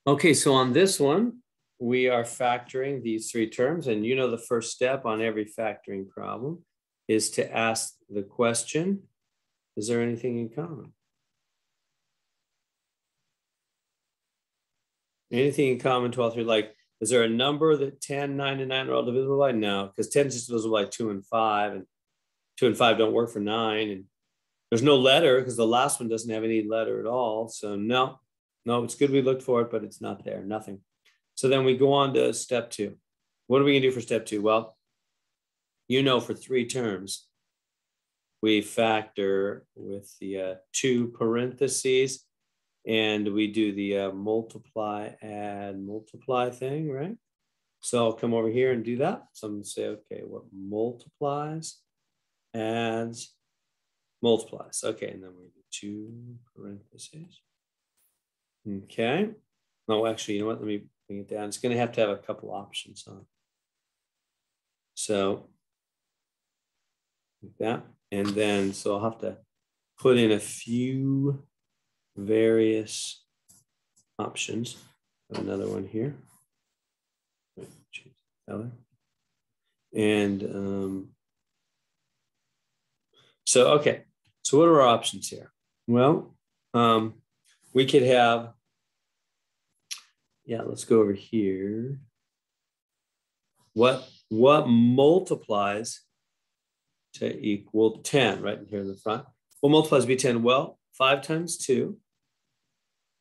Okay, so on this one, we are factoring these three terms. And you know the first step on every factoring problem is to ask the question, is there anything in common? Anything in common to all three? Like, is there a number that 10, 9, and 9 are all divisible by? No, because 10 is just divisible by 2 and 5, and 2 and 5 don't work for 9. And there's no letter because the last one doesn't have any letter at all. So no, it's good we looked for it, but it's not there, nothing. So then we go on to step 2. What are we gonna do for step 2? Well, you know, for three terms, we factor with the 2 parentheses, and we do the multiply, add, multiply thing, right? So I'll come over here and do that. So I'm gonna say, okay, what multiplies, adds, multiplies. Okay, and then we do 2 parentheses. Okay. Oh, actually, you know what? Let me bring it down. It's going to have a couple options on. So like that. And then, so I'll have to put in a few various options. Another one here. And so, okay. So what are our options here? Well, we could have, yeah, let's go over here. What multiplies to equal 10, right here in the front? What multiplies to be 10? Well, 5 times 2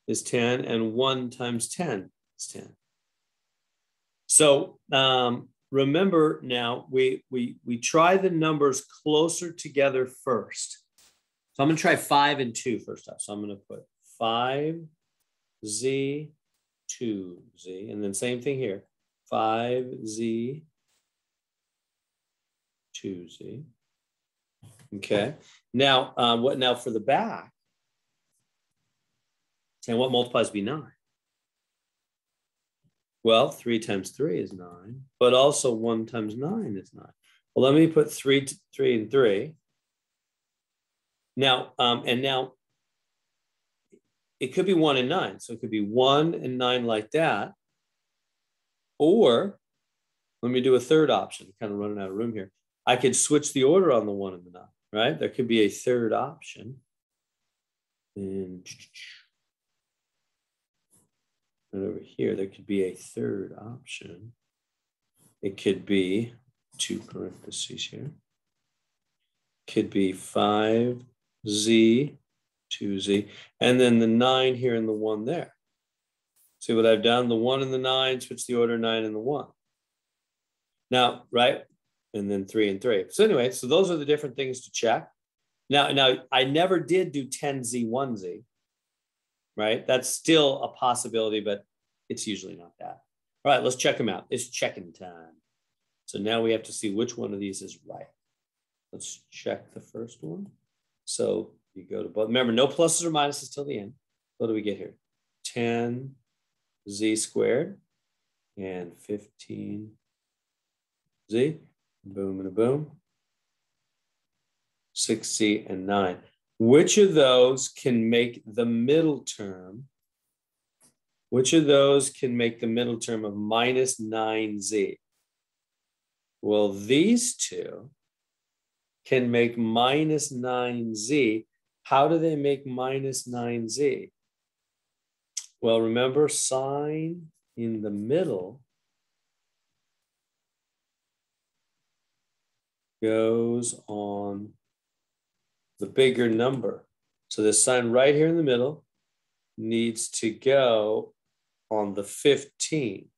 is 10, and 1 times 10 is 10. So remember now, we try the numbers closer together first. So I'm going to try 5 and 2 first off. So I'm going to put 5z, 2z, and then same thing here, 5z, 2z. Okay. Now, what now for the back? And what multiplies to be 9? Well, 3 times 3 is 9, but also 1 times 9 is 9. Well, let me put 3 and 3. Now, and now it could be 1 and 9. So it could be 1 and 9 like that. Or let me do a third option. I'm kind of running out of room here. I could switch the order on the 1 and the 9, right? There could be a third option. And right over here, there could be a third option. It could be 2 parentheses here. Could be 5z, 2z, and then the 9 here and the 1 there. See what I've done? The 1 and the 9, switch the order, 9 and the 1. Now, right? And then 3 and 3. So anyway, so those are the different things to check. Now I never did do 10z, 1z, right? That's still a possibility, but it's usually not that. All right, let's check them out. It's checking time. So now we have to see which one of these is right. Let's check the first one. So you go to both. Remember, no pluses or minuses till the end. What do we get here? 10z squared and 15z. Boom and a boom. 6z and 9. Which of those can make the middle term? Which of those can make the middle term of minus 9z? Well, these two can make minus 9z. How do they make minus 9z? Well, remember, sign in the middle goes on the bigger number. So the sign right here in the middle needs to go on the 15.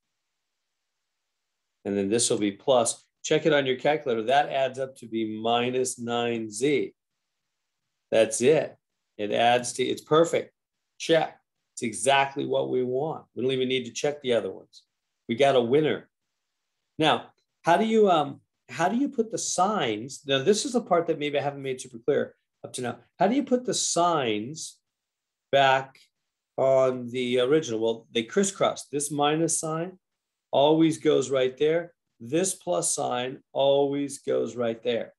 And then this will be plus. Check it on your calculator. That adds up to be minus 9z. That's it. It adds to, it's perfect. Check. It's exactly what we want. We don't even need to check the other ones. We got a winner. Now, how do you put the signs? Now, this is the part that maybe I haven't made super clear up to now. How do you put the signs back on the original? Well, they crisscross. This minus sign always goes right there. This plus sign always goes right there.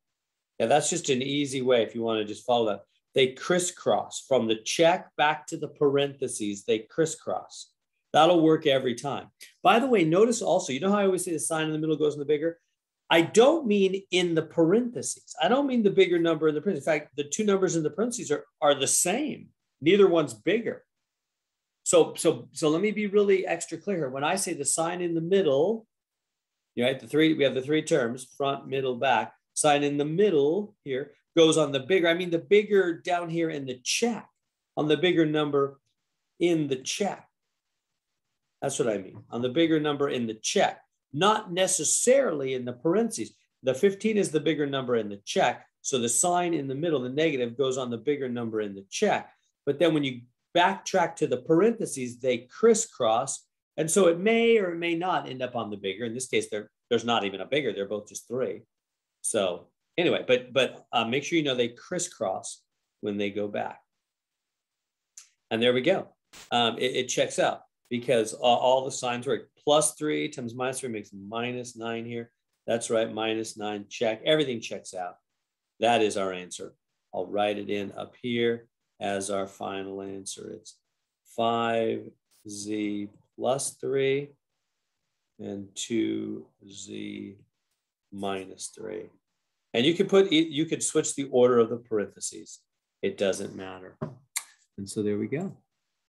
Yeah, that's just an easy way if you want to just follow that. They crisscross from the check back to the parentheses. They crisscross. That'll work every time. By the way, notice also, you know how I always say the sign in the middle goes in the bigger? I don't mean in the parentheses. I don't mean the bigger number in the parentheses. In fact, the two numbers in the parentheses are the same. Neither one's bigger. So let me be really extra clear here. When I say the sign in the middle, right, we have the three terms, front, middle, back. Sign in the middle here goes on the bigger. I mean the bigger down here in the check, on the bigger number in the check. That's what I mean, on the bigger number in the check, not necessarily in the parentheses. The 15 is the bigger number in the check. So the sign in the middle, the negative, goes on the bigger number in the check. But then when you backtrack to the parentheses, they crisscross. And so it may or it may not end up on the bigger. In this case, there's not even a bigger. They're both just 3. So anyway, but make sure you know they crisscross when they go back. And there we go. It checks out because all the signs work. +3 times -3 makes -9 here. That's right, -9, check. Everything checks out. That is our answer. I'll write it in up here as our final answer. It's 5z + 3 and 2z - 3. And you could switch the order of the parentheses. It doesn't matter. And so there we go.